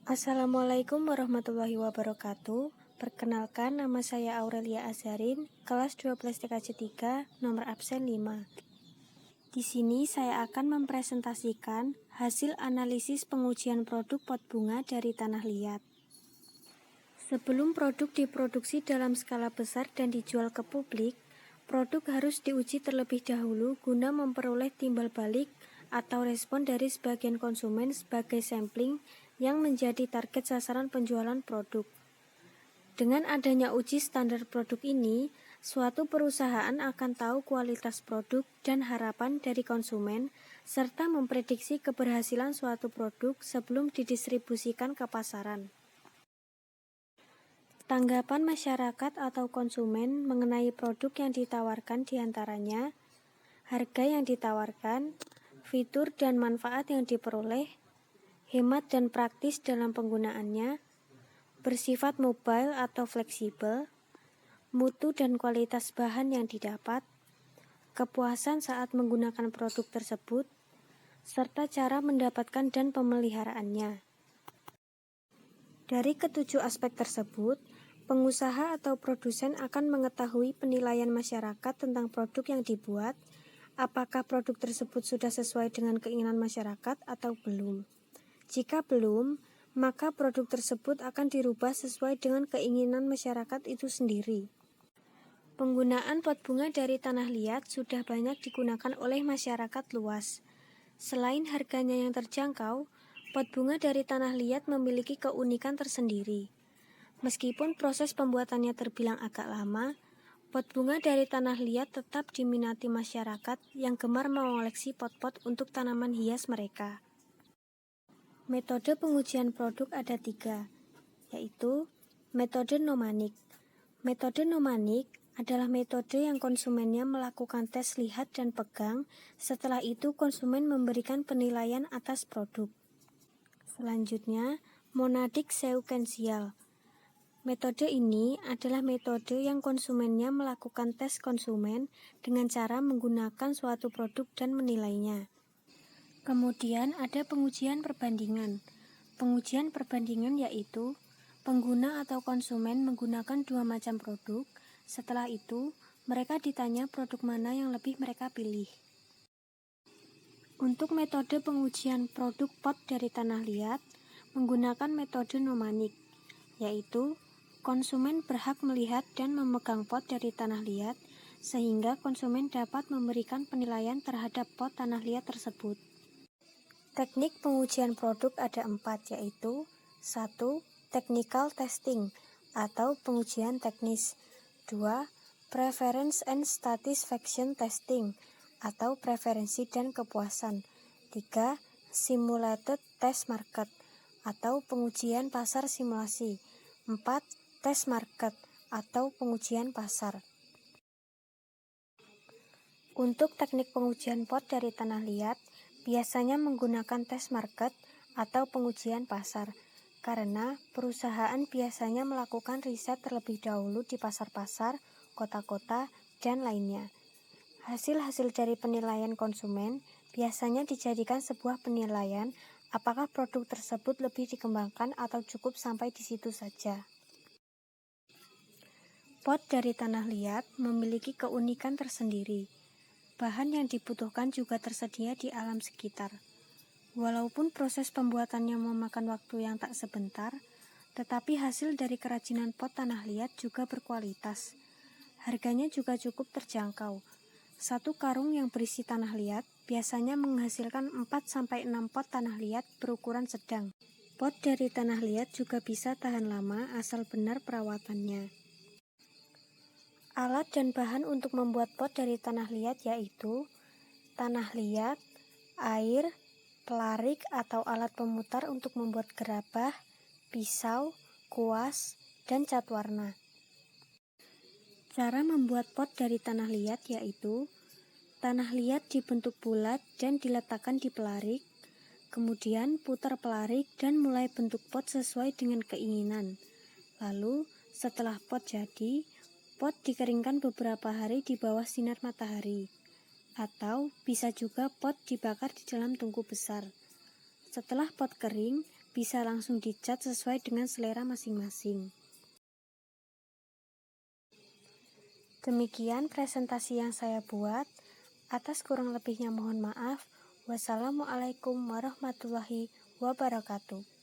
Assalamualaikum warahmatullahi wabarakatuh. Perkenalkan, nama saya Aurelia Azarin, kelas 12 TKJ 3, nomor absen 5. Di sini saya akan mempresentasikan hasil analisis pengujian produk pot bunga dari tanah liat. Sebelum produk diproduksi dalam skala besar dan dijual ke publik, produk harus diuji terlebih dahulu guna memperoleh timbal balik atau respon dari sebagian konsumen sebagai sampling yang menjadi target sasaran penjualan produk. Dengan adanya uji standar produk ini, suatu perusahaan akan tahu kualitas produk dan harapan dari konsumen, serta memprediksi keberhasilan suatu produk sebelum didistribusikan ke pasaran. Tanggapan masyarakat atau konsumen mengenai produk yang ditawarkan diantaranya harga yang ditawarkan, fitur dan manfaat yang diperoleh, hemat dan praktis dalam penggunaannya, bersifat mobile atau fleksibel, mutu dan kualitas bahan yang didapat, kepuasan saat menggunakan produk tersebut, serta cara mendapatkan dan pemeliharaannya. Dari ketujuh aspek tersebut, pengusaha atau produsen akan mengetahui penilaian masyarakat tentang produk yang dibuat, apakah produk tersebut sudah sesuai dengan keinginan masyarakat atau belum. Jika belum, maka produk tersebut akan dirubah sesuai dengan keinginan masyarakat itu sendiri. Penggunaan pot bunga dari tanah liat sudah banyak digunakan oleh masyarakat luas. Selain harganya yang terjangkau, pot bunga dari tanah liat memiliki keunikan tersendiri. Meskipun proses pembuatannya terbilang agak lama, pot bunga dari tanah liat tetap diminati masyarakat yang gemar mengoleksi pot-pot untuk tanaman hias mereka. Metode pengujian produk ada 3, yaitu metode nomanik. Metode nomanik adalah metode yang konsumennya melakukan tes lihat dan pegang, setelah itu konsumen memberikan penilaian atas produk. Selanjutnya, monadik sekuensial. Metode ini adalah metode yang konsumennya melakukan tes konsumen dengan cara menggunakan suatu produk dan menilainya. Kemudian ada pengujian perbandingan. Pengujian perbandingan yaitu pengguna atau konsumen menggunakan 2 macam produk. Setelah itu, mereka ditanya produk mana yang lebih mereka pilih. Untuk metode pengujian produk pot dari tanah liat, menggunakan metode nomanik, yaitu konsumen berhak melihat dan memegang pot dari tanah liat, sehingga konsumen dapat memberikan penilaian terhadap pot tanah liat tersebut. Teknik pengujian produk ada 4, yaitu 1. Technical testing atau pengujian teknis. 2. Preference and satisfaction testing atau preferensi dan kepuasan. 3. Simulated test market atau pengujian pasar simulasi. 4. Test market atau pengujian pasar. Untuk teknik pengujian pot dari tanah liat, biasanya menggunakan test market atau pengujian pasar, karena perusahaan biasanya melakukan riset terlebih dahulu di pasar-pasar, kota-kota, dan lainnya. Hasil-hasil dari penilaian konsumen biasanya dijadikan sebuah penilaian apakah produk tersebut lebih dikembangkan atau cukup sampai di situ saja. Pot dari tanah liat memiliki keunikan tersendiri. Bahan yang dibutuhkan juga tersedia di alam sekitar. Walaupun proses pembuatannya memakan waktu yang tak sebentar, tetapi hasil dari kerajinan pot tanah liat juga berkualitas. Harganya juga cukup terjangkau. 1 karung yang berisi tanah liat biasanya menghasilkan 4-6 pot tanah liat berukuran sedang. Pot dari tanah liat juga bisa tahan lama asal benar perawatannya. Alat dan bahan untuk membuat pot dari tanah liat yaitu tanah liat, air, pelarik atau alat pemutar untuk membuat gerabah, pisau, kuas, dan cat warna. Cara membuat pot dari tanah liat yaitu tanah liat dibentuk bulat dan diletakkan di pelarik, kemudian putar pelarik dan mulai bentuk pot sesuai dengan keinginan. Lalu, setelah pot jadi, pot dikeringkan beberapa hari di bawah sinar matahari, atau bisa juga pot dibakar di dalam tungku besar. Setelah pot kering, bisa langsung dicat sesuai dengan selera masing-masing. Demikian presentasi yang saya buat. Atas kurang lebihnya mohon maaf. Wassalamualaikum warahmatullahi wabarakatuh.